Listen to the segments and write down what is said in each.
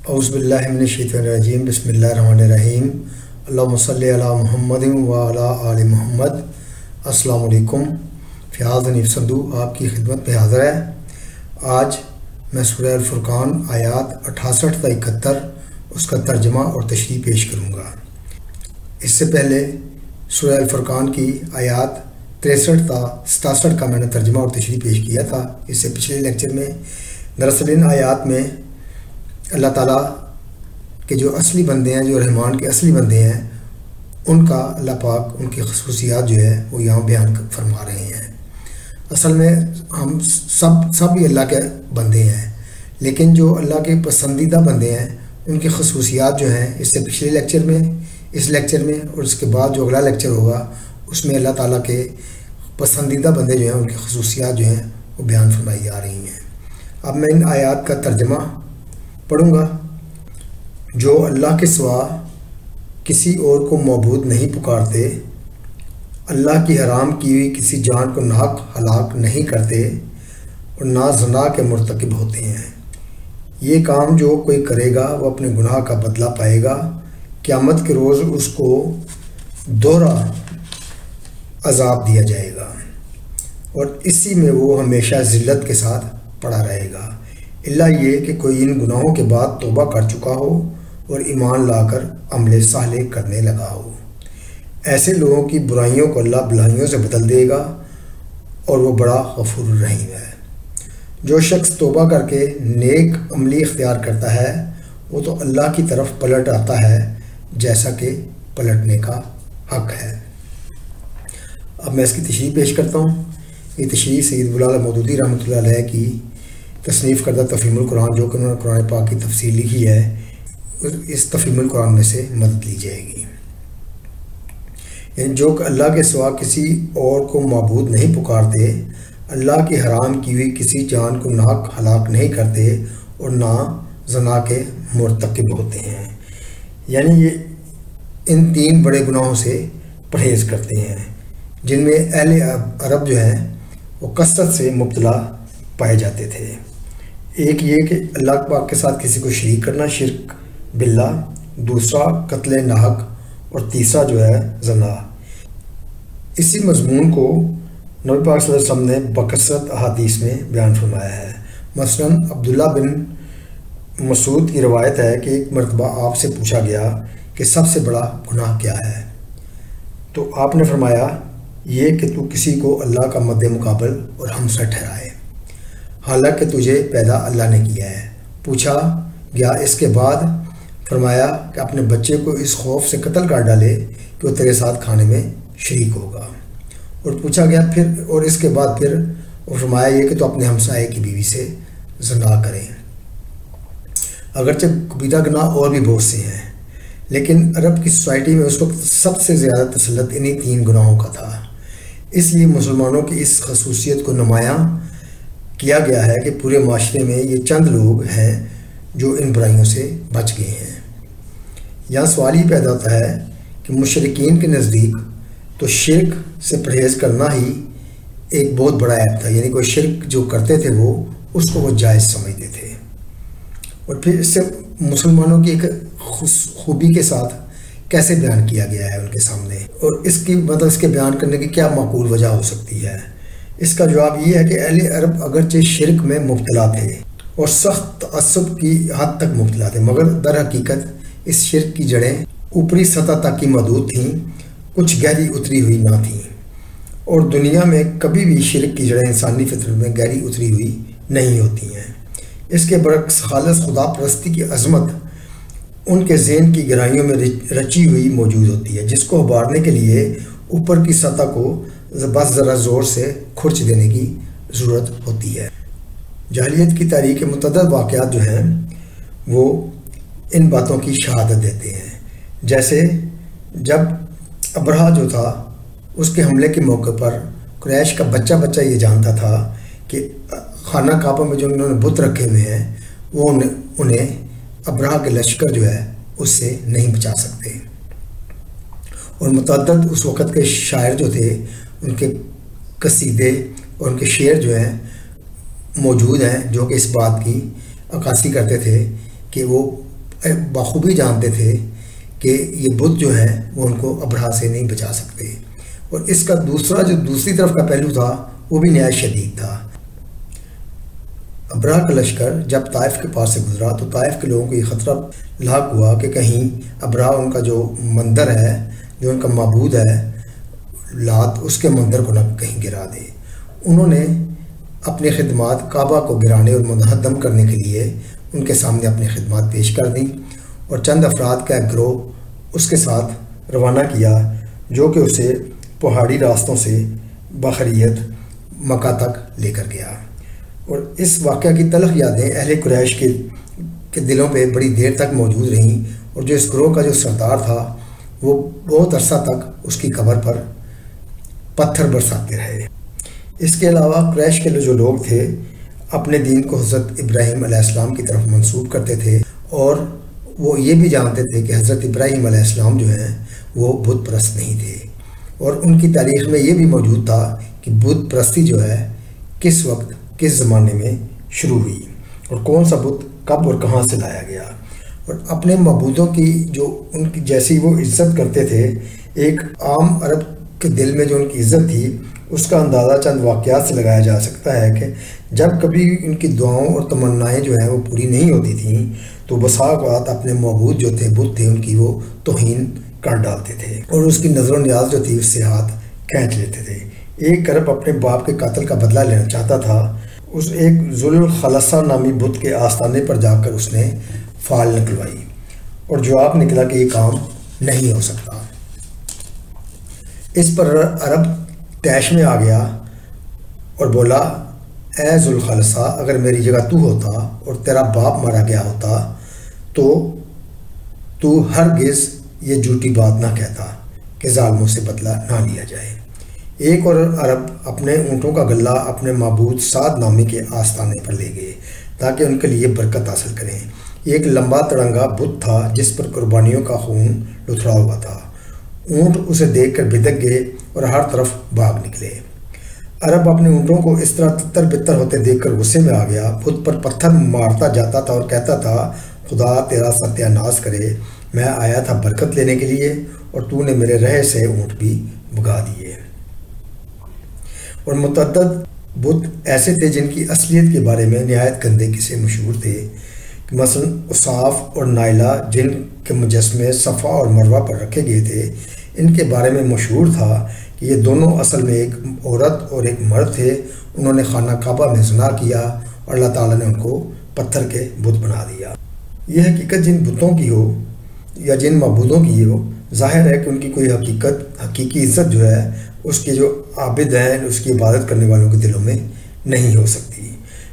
اعوذ باللہ من الشیطان الرجیم بسم اللہ الرحمن الرحیم اللہم صلی علی محمد و علی آل محمد۔ السلام علیکم۔ فیاض حنیف سندو آپ کی خدمت میں حاضر ہے۔ آج میں سورہ الفرقان آیات 68 تا 71 اس کا ترجمہ اور تشریح پیش کروں گا۔ اس سے پہلے سورہ الفرقان کی آیات 63 تا 67 کا میں نے ترجمہ اور تشریح پیش کیا تھا اس سے پچھلے لیکچر میں۔ دراصل ان آیات میں اللہ تعالیٰ کے جو اصلی بندے ہیں، جو رحمان کے اصلی بندے ہیں، ان کا اللہ پاک ان کی خصوصیات جو ہے وہ یہاں بیان فرما رہے ہیں۔ اصل میں ہم سب ہی اللہ کے بندے ہیں، لیکن جو اللہ کے پسندیدہ بندے ہیں ان کی خصوصیات جو ہیں اس سے پچھلے لیکچر میں، اس لیکچر میں اور اس کے بعد جو اگلا لیکچر ہوگا اس میں اللہ تعالیٰ کے پسندیدہ بندے جو ہیں ان کی خصوصیات جو ہیں وہ بیان فرمائی جا رہی ہیں۔ اب میں ان آیات کا ترجمہ پڑھوں گا۔ جو اللہ کے سوا کسی اور کو معبود نہیں پکارتے، اللہ کی حرام کی ہوئی کسی جان کو ناحق ہلاک نہیں کرتے اور نہ زنا کے مرتکب ہوتے ہیں۔ یہ کام جو کوئی کرے گا وہ اپنے گناہ کا بدلہ پائے گا۔ قیامت کے روز اس کو دوہرا عذاب دیا جائے گا اور اسی میں وہ ہمیشہ ذلت کے ساتھ پڑا رہے گا، اللہ یہ کہ کوئی ان گناہوں کے بعد توبہ کر چکا ہو اور ایمان لا کر عمل صالح کرنے لگا ہو۔ ایسے لوگوں کی برائیوں کو اللہ بھلائیوں سے بدل دے گا اور وہ بڑا غفور الرحیم ہے۔ جو شخص توبہ کر کے نیک عملی اختیار کرتا ہے وہ تو اللہ کی طرف پلٹ آتا ہے جیسا کہ پلٹنے کا حق ہے۔ اب میں اس کی تشریح پیش کرتا ہوں۔ یہ تشریح سید بلال مودودی رحمۃ اللہ علیہ کی تصنیف کردہ تفہیم القرآن، جو کہ انہوں نے قرآن پاک کی تفسیر لکھی ہے، اس تفہیم القرآن میں سے مدد لی جائے گی۔ یعنی جو کہ اللہ کے سوا کسی اور کو معبود نہیں پکارتے، اللہ کی حرام کی ہوئی کسی جان کو ناحق ہلاک نہیں کرتے اور نہ زنا کے مرتکب ہوتے ہیں۔ یعنی یہ ان تین بڑے گناہوں سے پرہیز کرتے ہیں جن میں اہل عرب جو ہیں وہ کثرت سے مبتلا پائے جاتے تھے۔ ایک یہ کہ اللہ پاک کے ساتھ کسی کو شریک کرنا، شرک باللہ، دوسرا قتل ناحق اور تیسرا جو ہے زنا۔ اسی مضمون کو نبی پاک صلی اللہ علیہ وسلم نے بکثرت احادیث میں بیان فرمایا ہے۔ مثلا عبداللہ بن مسعود کی روایت ہے کہ ایک مرتبہ آپ سے پوچھا گیا کہ سب سے بڑا گناہ کیا ہے، تو آپ نے فرمایا یہ کہ تو کسی کو اللہ کا مد مقابل اور ہمسر ٹھہرائے، حالانکہ تجھے پیدا اللہ نے کیا ہے۔ پوچھا گیا اس کے بعد، فرمایا کہ اپنے بچے کو اس خوف سے قتل کر ڈالے کہ وہ تیرے ساتھ کھانے میں شریک ہوگا۔ اور پوچھا گیا پھر، اور اس کے بعد پھر وہ فرمایا یہ کہ تو اپنے ہمسائے کی بیوی سے زنا کریں۔ اگرچہ کبیرہ گناہ اور بھی بہت سے ہیں، لیکن عرب کی سوسائٹی میں اس وقت سب سے زیادہ تسلط انہی تین گناہوں کا تھا، اس لیے مسلمانوں کی اس خصوصیت کو نمایاں کیا گیا ہے کہ پورے معاشرے میں یہ چند لوگ ہیں جو ان برائیوں سے بچ گئے ہیں۔ یہاں سوال یہ پیدا ہوتا ہے کہ مشرکین کے نزدیک تو شرک سے پرہیز کرنا ہی ایک بہت بڑا عیب تھا، یعنی کوئی شرک جو کرتے تھے وہ اس کو وہ جائز سمجھتے تھے، اور پھر اس سے مسلمانوں کی ایک خوبی کے ساتھ کیسے بیان کیا گیا ہے ان کے سامنے، اور اس کی مطلب اس کے بیان کرنے کی کیا معقول وجہ ہو سکتی ہے۔ اس کا جواب یہ ہے کہ اہل عرب اگرچہ شرک میں مبتلا تھے اور سخت تعصب کی حد تک مبتلا تھے، مگر در حقیقت اس شرک کی جڑیں اوپری سطح تک ہی محدود تھیں، کچھ گہری اتری ہوئی نہ تھیں، اور دنیا میں کبھی بھی شرک کی جڑیں انسانی فطرت میں گہری اتری ہوئی نہیں ہوتی ہیں۔ اس کے برعکس خالص خدا پرستی کی عظمت ان کے ذہن کی گہرائیوں میں رچی ہوئی موجود ہوتی ہے، جس کو ابھارنے کے لیے اوپر کی سطح کو بس ذرا زور سے کھرچ دینے کی ضرورت ہوتی ہے۔ جاہلیت کی تاریخ کے متعدد واقعات جو ہیں وہ ان باتوں کی شہادت دیتے ہیں۔ جیسے جب ابرہہ جو تھا اس کے حملے کے موقع پر قریش کا بچہ یہ جانتا تھا کہ خانہ کعبہ میں جو انہوں نے بت رکھے ہوئے ہیں وہ انہیں ابرہہ کے لشکر جو ہے اس سے نہیں بچا سکتے، اور متعدد اس وقت کے شاعر جو تھے ان کے قصیدے اور ان کے شعر جو ہیں موجود ہیں جو کہ اس بات کی عکاسی کرتے تھے کہ وہ بخوبی جانتے تھے کہ یہ بت جو ہیں وہ ان کو ابرہہ سے نہیں بچا سکتے، اور اس کا دوسری طرف کا پہلو تھا وہ بھی نہایت شدید تھا۔ ابرہہ کا لشکر جب طائف کے پاس سے گزرا تو طائف کے لوگوں کو یہ خطرہ لاحق ہوا کہ کہیں ابرہہ ان کا جو مندر ہے، جو ان کا معبود ہے لات، اس کے مندر کو نہ کہیں گرا دے۔ انہوں نے اپنی خدمات کعبہ کو گرانے اور منہدم کرنے کے لیے ان کے سامنے اپنی خدمات پیش کر دیں، اور چند افراد کا ایک گروہ اس کے ساتھ روانہ کیا جو کہ اسے پہاڑی راستوں سے بخریت مکہ تک لے کر گیا۔ اور اس واقعہ کی تلخ یادیں اہل قریش کے دلوں پہ بڑی دیر تک موجود رہیں، اور جو اس گروہ کا جو سردار تھا وہ بہت عرصہ تک اس کی قبر پر پتھر برساتے رہے۔ اس کے علاوہ قریش کے جو لوگ تھے اپنے دین کو حضرت ابراہیم علیہ السلام کی طرف منسوب کرتے تھے، اور وہ یہ بھی جانتے تھے کہ حضرت ابراہیم علیہ السلام جو ہیں وہ بت پرست نہیں تھے، اور ان کی تاریخ میں یہ بھی موجود تھا کہ بت پرستی جو ہے کس وقت کس زمانے میں شروع ہوئی، اور کون سا بت کب اور کہاں سے لایا گیا۔ اور اپنے معبودوں کی جو ان کی جیسی وہ عزت کرتے تھے، ایک عام عرب کے دل میں جو ان کی عزت تھی اس کا اندازہ چند واقعات سے لگایا جا سکتا ہے کہ جب کبھی ان کی دعاؤں اور تمنائیں جو ہیں وہ پوری نہیں ہوتی تھیں تو بسا اوقات اپنے معبود جو تھے بت تھے ان کی وہ توہین کر ڈالتے تھے، اور اس کی نظر و نیاز جو تھی اس سے ہاتھ کھینچ لیتے تھے۔ ایک عرب اپنے باپ کے قاتل کا بدلہ لینا چاہتا تھا، اس ایک ذوالخلصہ نامی بت کے آستانے پر جا کر اس نے فال نکلوائی، اور جواب نکلا کہ یہ کام نہیں ہو سکتا۔ اس پر عرب طیش میں آ گیا اور بولا، اے ذوالخلصہ، اگر میری جگہ تو ہوتا اور تیرا باپ مارا گیا ہوتا تو ہرگز یہ جھوٹی بات نہ کہتا کہ ظالموں سے بدلہ نہ لیا جائے۔ ایک اور عرب اپنے اونٹوں کا غلہ اپنے معبود سعد نامی کے آستانے پر لے گئے تاکہ ان کے لیے برکت حاصل کریں۔ ایک لمبا تڑنگا بت تھا جس پر قربانیوں کا خون لتھڑا ہوا تھا۔ اونٹ اسے دیکھ کر بدک گئے اور ہر طرف بھاگ نکلے۔ عرب اپنے اونٹوں کو اس طرح تتر بتر ہوتے دیکھ کر غصے میں آ گیا، بت پر پتھر مارتا جاتا تھا اور کہتا تھا، خدا تیرا ستیہ ناش کرے، میں آیا تھا برکت لینے کے لیے اور تو نے میرے رہے سے اونٹ بھی بھگا دیے۔ اور متعدد بت ایسے تھے جن کی اصلیت کے بارے میں نہایت گندے قصے مشہور تھے، مثلا اصاف اور نائلہ جن کے مجسمے صفا اور مروہ پر رکھے گئے تھے، ان کے بارے میں مشہور تھا کہ یہ دونوں اصل میں ایک عورت اور ایک مرد تھے۔ انہوں نے خانہ کعبہ میں زنا کیا اور اللہ تعالیٰ نے ان کو پتھر کے بت بنا دیا۔ یہ حقیقت جن بتوں کی ہو یا جن معبودوں کی ہو، ظاہر ہے کہ ان کی کوئی حقیقی عزت جو ہے اس کے جو عابد ہیں، اس کی عبادت کرنے والوں کے دلوں میں نہیں ہو سکتی۔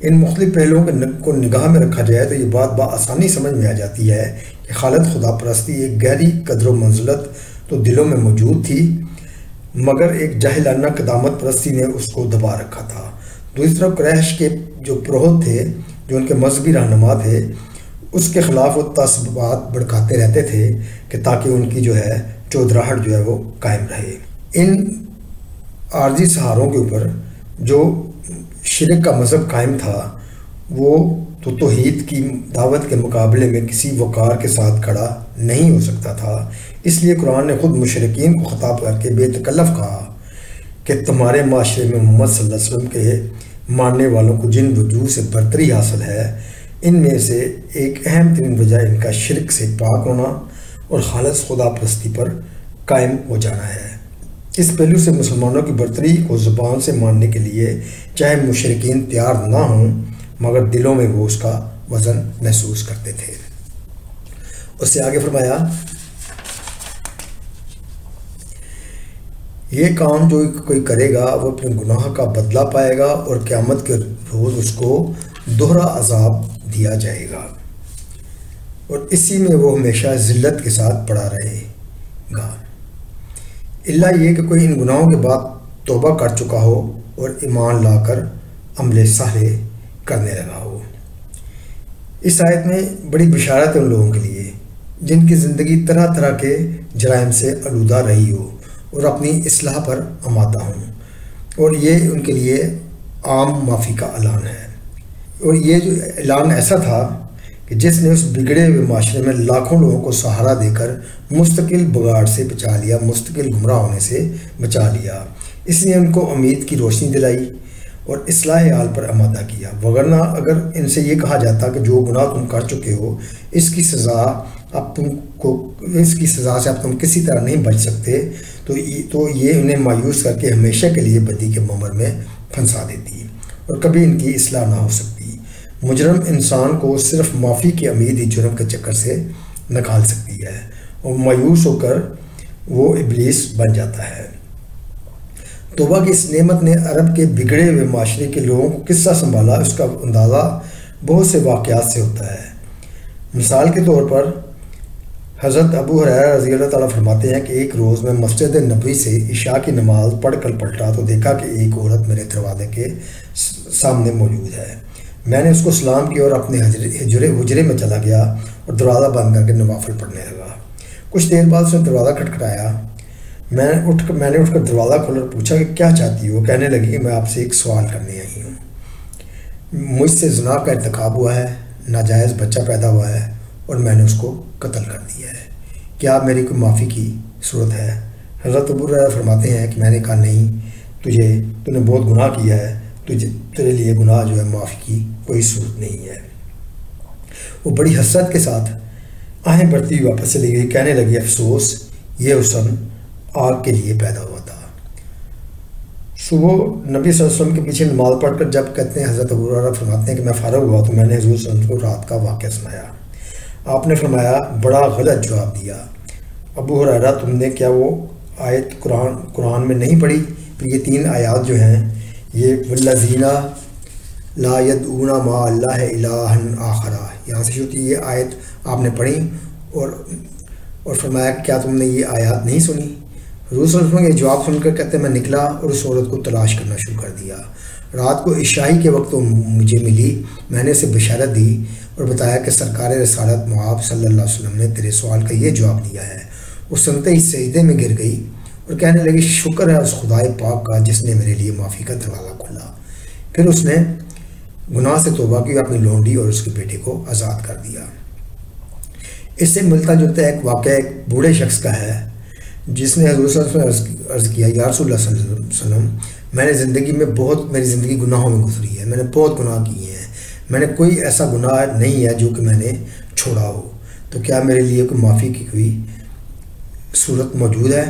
ان مختلف پہلوؤں کو نگاہ میں رکھا جائے تو یہ بات بآسانی سمجھ میں آ جاتی ہے کہ خالد خدا پرستی ایک گہری قدر و منزلت تو دلوں میں موجود تھی، مگر ایک جاہلانہ قدامت پرستی نے اس کو دبا رکھا تھا۔ دوسری طرف قریش کے جو پروہت تھے، جو ان کے مذہبی رہنما تھے، اس کے خلاف وہ تعصبات بھڑکاتے رہتے تھے کہ تاکہ ان کی جو ہے چودراہٹ جو ہے وہ قائم رہے۔ ان عارضی سہاروں کے اوپر جو شرک کا مذہب قائم تھا وہ تو توحید کی دعوت کے مقابلے میں کسی وقار کے ساتھ کھڑا نہیں ہو سکتا تھا۔ اس لیے قرآن نے خود مشرکین کو خطاب کر کے بے تکلف کہا کہ تمہارے معاشرے میں محمد صلی اللہ علیہ وسلم کے ماننے والوں کو جن وجوہ سے برتری حاصل ہے، ان میں سے ایک اہم ترین وجہ ان کا شرک سے پاک ہونا اور خالص خدا پرستی پر قائم ہو جانا ہے۔ اس پہلو سے مسلمانوں کی برتری کو زبان سے ماننے کے لیے چاہے مشرکین تیار نہ ہوں، مگر دلوں میں وہ اس کا وزن محسوس کرتے تھے۔ اس سے آگے فرمایا، یہ کام جو کوئی کرے گا وہ اپنے گناہ کا بدلہ پائے گا اور قیامت کے روز اس کو دوہرا عذاب دیا جائے گا، اور اسی میں وہ ہمیشہ ذلت کے ساتھ پڑا رہے گا، الا یہ کہ کوئی ان گناہوں کے بعد توبہ کر چکا ہو اور ایمان لا کر عمل صالح کرنے لگا ہو۔ اس آیت میں بڑی بشارت ہے ان لوگوں کے لیے جن کی زندگی طرح طرح کے جرائم سے آلودہ رہی ہو اور اپنی اصلاح پر آمادہ ہوں، اور یہ ان کے لیے عام معافی کا اعلان ہے۔ اور یہ جو اعلان ایسا تھا کہ جس نے اس بگڑے ہوئے معاشرے میں لاکھوں لوگوں کو سہارا دے کر مستقل بگاڑ سے بچا لیا، مستقل گمراہ ہونے سے بچا لیا۔ اس نے ان کو امید کی روشنی دلائی اور اصلاح حال پر آمادہ کیا، وگرنہ اگر ان سے یہ کہا جاتا کہ جو گناہ تم کر چکے ہو اس کی سزا سے اب تم کسی طرح نہیں بچ سکتے، تو یہ انہیں مایوس کر کے ہمیشہ کے لیے بدی کے ممر میں پھنسا دیتی اور کبھی ان کی اصلاح نہ ہو سکتی۔ مجرم انسان کو صرف معافی کی امید ہی جرم کے چکر سے نکال سکتی ہے، اور مایوس ہو کر وہ ابلیس بن جاتا ہے۔ توبہ کی اس نعمت نے عرب کے بگڑے ہوئے معاشرے کے لوگوں کو کس طرح سنبھالا، اس کا اندازہ بہت سے واقعات سے ہوتا ہے۔ مثال کے طور پر حضرت ابو ہریرہ رضی اللہ تعالیٰ فرماتے ہیں کہ ایک روز میں مسجد نبوی سے عشاء کی نماز پڑھ کر پلٹا تو دیکھا کہ ایک عورت میرے دروازے کے سامنے موجود ہے۔ میں نے اس کو سلام کیا اور اپنے حجرے میں چلا گیا اور دروازہ بند کر کے نوافل پڑھنے لگا۔ کچھ دیر بعد اس نے دروازہ کھٹکھٹایا۔ میں نے اٹھ کر دروازہ کھولا اور پوچھا کہ کیا چاہتی ہو؟ کہنے لگی کہ میں آپ سے ایک سوال کرنے آئی ہوں، مجھ سے زنا کا ارتکاب ہوا ہے، ناجائز بچہ پیدا ہوا ہے اور میں نے اس کو قتل کر دیا ہے، کیا میری کوئی معافی کی صورت ہے؟ حضرت ابو ہریرہ فرماتے ہیں کہ میں نے کہا نہیں، تو نے بہت گناہ کیا ہے، تیرے لیے گناہ جو ہے معافی کی کوئی صورت نہیں ہے۔ وہ بڑی حسرت کے ساتھ آہیں بھرتی ہوئی واپس چلی گئی، کہنے لگی افسوس، یہ حسن آگ کے لیے پیدا ہوا تھا۔ صبح نبی صلی اللہ علیہ وسلم کے پیچھے نماز پڑھ کر جب کہتے ہیں، حضرت ابو ہریرہ فرماتے ہیں کہ میں فارغ ہوا تو میں نے حضور صلی اللہ علیہ وسلم کو رات کا واقعہ سنایا۔ آپ نے فرمایا بڑا غلط جواب دیا۔ ابو ہریرہ تم نے کیا وہ آیت قرآن میں نہیں پڑھی؟ پھر یہ 3 آیات جو ہیں یہ والذین لا یدعون مع اللہ الہا آخر، یہاں سے شروع ہوتی ہے، یہ آیت آپ نے پڑھی اور فرمایا کہ کیا تم نے یہ آیات نہیں سنی؟ حضور صلی اللہ علیہ وسلم کے جواب سن کر کہتے ہیں میں نکلا اور اس عورت کو تلاش کرنا شروع کر دیا۔ رات کو عشائی کے وقت وہ مجھے ملی، میں نے اسے بشارت دی اور بتایا کہ سرکار رسالت مآب صلی اللہ علیہ وسلم نے تیرے سوال کا یہ جواب دیا ہے۔ وہ سنتے ہی سجدے میں گر گئی اور کہنے لگی شکر ہے اس خدائے پاک کا جس نے میرے لیے معافی کا دروازہ کھولا۔ پھر اس نے گناہ سے توبہ کی، اپنی لونڈی اور اس کے بیٹے کو آزاد کر دیا۔ اس سے ملتا جلتا ایک واقعہ ایک بوڑھے شخص کا ہے جس نے حضور صلی اللہ علیہ وسلم سے عرض کیا یا رسول اللہ صلی اللہ علیہ وسلم، میری زندگی گناہوں میں گزری ہے، میں نے بہت گناہ کیے ہیں، میں نے کوئی ایسا گناہ نہیں ہے جو کہ میں نے چھوڑا ہو، تو کیا میرے لیے کوئی معافی کی کوئی صورت موجود ہے؟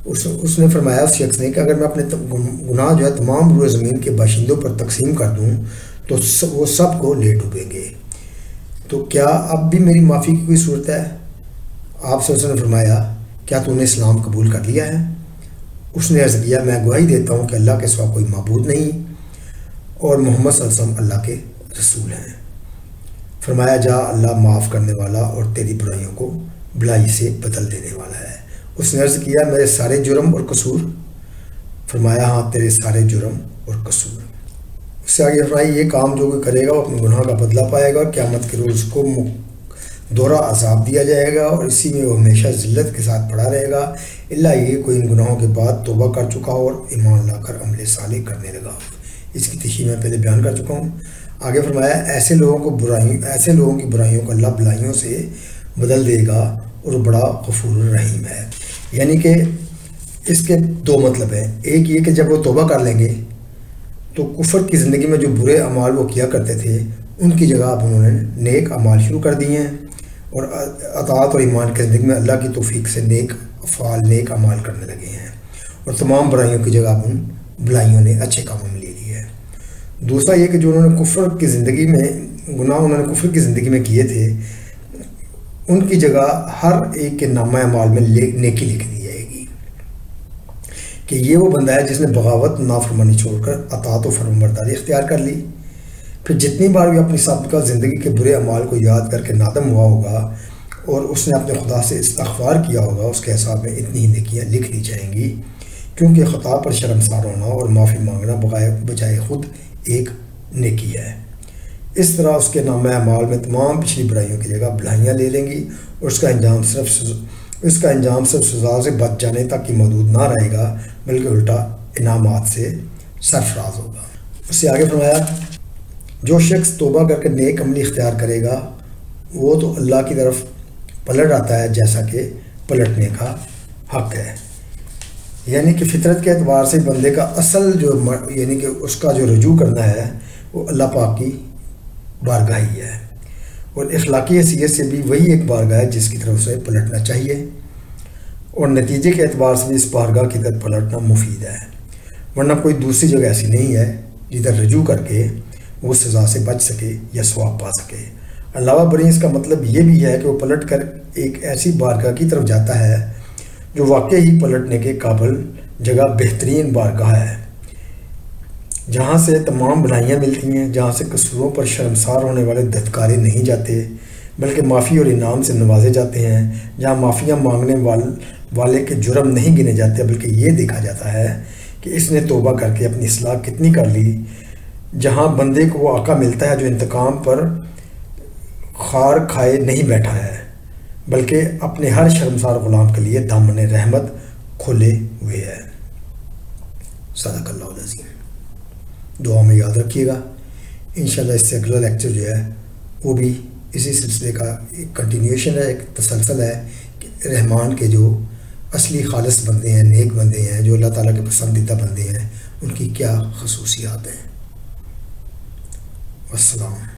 اس نے فرمایا اس شخص نے کہ اگر میں اپنے گناہ جو ہے تمام روئے زمین کے باشندوں پر تقسیم کر دوں تو وہ سب کو لے ڈوبیں گے، تو کیا اب بھی میری معافی کی کوئی صورت ہے؟ آپ صلی اللہ علیہ وسلم نے فرمایا کیا تو نے اسلام قبول کر لیا ہے؟ اس نے عرض کیا میں گواہی دیتا ہوں کہ اللہ کے سوا کوئی معبود نہیں اور محمد صلی اللہ علیہ وسلم اللہ کے رسول ہیں۔ فرمایا جا، اللہ معاف کرنے والا اور تیری برائیوں کو بھلائی سے بدل دینے والا ہے۔ اس نے عرض کیا میرے سارے جرم اور قصور؟ فرمایا ہاں تیرے سارے جرم اور قصور۔ اس سے آگے فرمایا یہ کام جو کوئی کرے گا وہ اپنے گناہ کا بدلہ پائے گا، قیامت کے روز اس کو دورہ عذاب دیا جائے گا اور اسی میں وہ ہمیشہ ذلت کے ساتھ پڑا رہے گا، اللہ یہ کوئی ان گناہوں کے بعد توبہ کر چکا ہو اور ایمان لا کر عمل صالح کرنے لگا ہو۔ اس کی تشریح میں پہلے بیان کر چکا ہوں۔ آگے فرمایا ایسے لوگوں کی برائیوں کو اللہ بھلائیوں سے بدل دے گا اور بڑا غفور رحیم ہے۔ یعنی کہ اس کے 2 مطلب ہیں، ایک یہ کہ جب وہ توبہ کر لیں گے تو کفر کی زندگی میں جو برے اعمال وہ کیا کرتے تھے ان کی جگہ اب انہوں نے نیک اعمال شروع کر دیے ہیں اور اطاعت اور ایمان کی زندگی میں اللہ کی توفیق سے نیک افعال نیک اعمال کرنے لگے ہیں، اور تمام برائیوں کی جگہ ان بھلائیوں نے اچھے کاموں میں لے لی ہے۔ دوسرا یہ کہ جو انہوں نے کفر کی زندگی میں کیے تھے ان کی جگہ ہر ایک کے نامہ اعمال میں نیکی لکھ دی جائے گی کہ یہ وہ بندہ ہے جس نے بغاوت نافرمانی چھوڑ کر اطاعت و فرمانبرداری اختیار کر لی۔ پھر جتنی بار بھی اپنی سابقہ زندگی کے برے اعمال کو یاد کر کے نادم ہوا ہوگا اور اس نے اپنے خدا سے استغفار کیا ہوگا، اس کے حساب میں اتنی ہی نیکیاں لکھ دی جائیں گی، کیونکہ خطا پر شرمسار ہونا اور معافی مانگنا بجائے خود ایک نیکی ہے۔ اس طرح اس کے نامہ اعمال میں تمام پچھلی برائیوں کی جگہ بھلائیاں لے لیں گی اور اس کا انجام صرف سزا سے بچ جانے تک ہی محدود نہ رہے گا بلکہ الٹا انعامات سے سرفراز ہوگا۔ اس سے آگے فرمایا جو شخص توبہ کر کے نیک عملی اختیار کرے گا وہ تو اللہ کی طرف پلٹ آتا ہے جیسا کہ پلٹنے کا حق ہے. یعنی کہ فطرت کے اعتبار سے بندے کا اصل جو یعنی کہ اس کا جو رجوع کرنا ہے وہ اللہ پاک کی بارگاہ ہی ہے، اور اخلاقی حیثیت سے بھی وہی ایک بارگاہ ہے جس کی طرف سے پلٹنا چاہیے، اور نتیجے کے اعتبار سے بھی اس بارگاہ کی طرف پلٹنا مفید ہے، ورنہ کوئی دوسری جگہ ایسی نہیں ہے جدھر رجوع کر کے وہ سزا سے بچ سکے یا ثواب پا سکے. علاوہ بریں اس کا مطلب یہ بھی ہے کہ وہ پلٹ کر ایک ایسی بارگاہ کی طرف جاتا ہے جو واقعی پلٹنے کے قابل جگہ بہترین بارگاہ ہے، جہاں سے تمام بھلائیاں ملتی ہیں، جہاں سے قصوروں پر شرمسار ہونے والے دھتکارے نہیں جاتے بلکہ معافی اور انعام سے نوازے جاتے ہیں، جہاں معافیاں مانگنے والے کے جرم نہیں گنے جاتے بلکہ یہ دیکھا جاتا ہے کہ اس نے توبہ کر کے اپنی اصلاح کتنی کر لی، جہاں بندے کو وہ آقا ملتا ہے جو انتقام پر خار کھائے نہیں بیٹھا ہے بلکہ اپنے ہر شرمسار غلام کے لیے دامن رحمت کھولے ہوئے ہے. صدق اللہ العظیم. دعا میں یاد رکھیے گا. انشاءاللہ اس سے اگلا لیکچر جو ہے وہ بھی اسی سلسلے کا ایک کنٹینیوشن ہے، ایک تسلسل ہے کہ رحمان کے جو اصلی خالص بندے ہیں، نیک بندے ہیں، جو اللہ تعالیٰ کے پسندیدہ بندے ہیں، ان کی کیا خصوصیات ہیں. والسلام.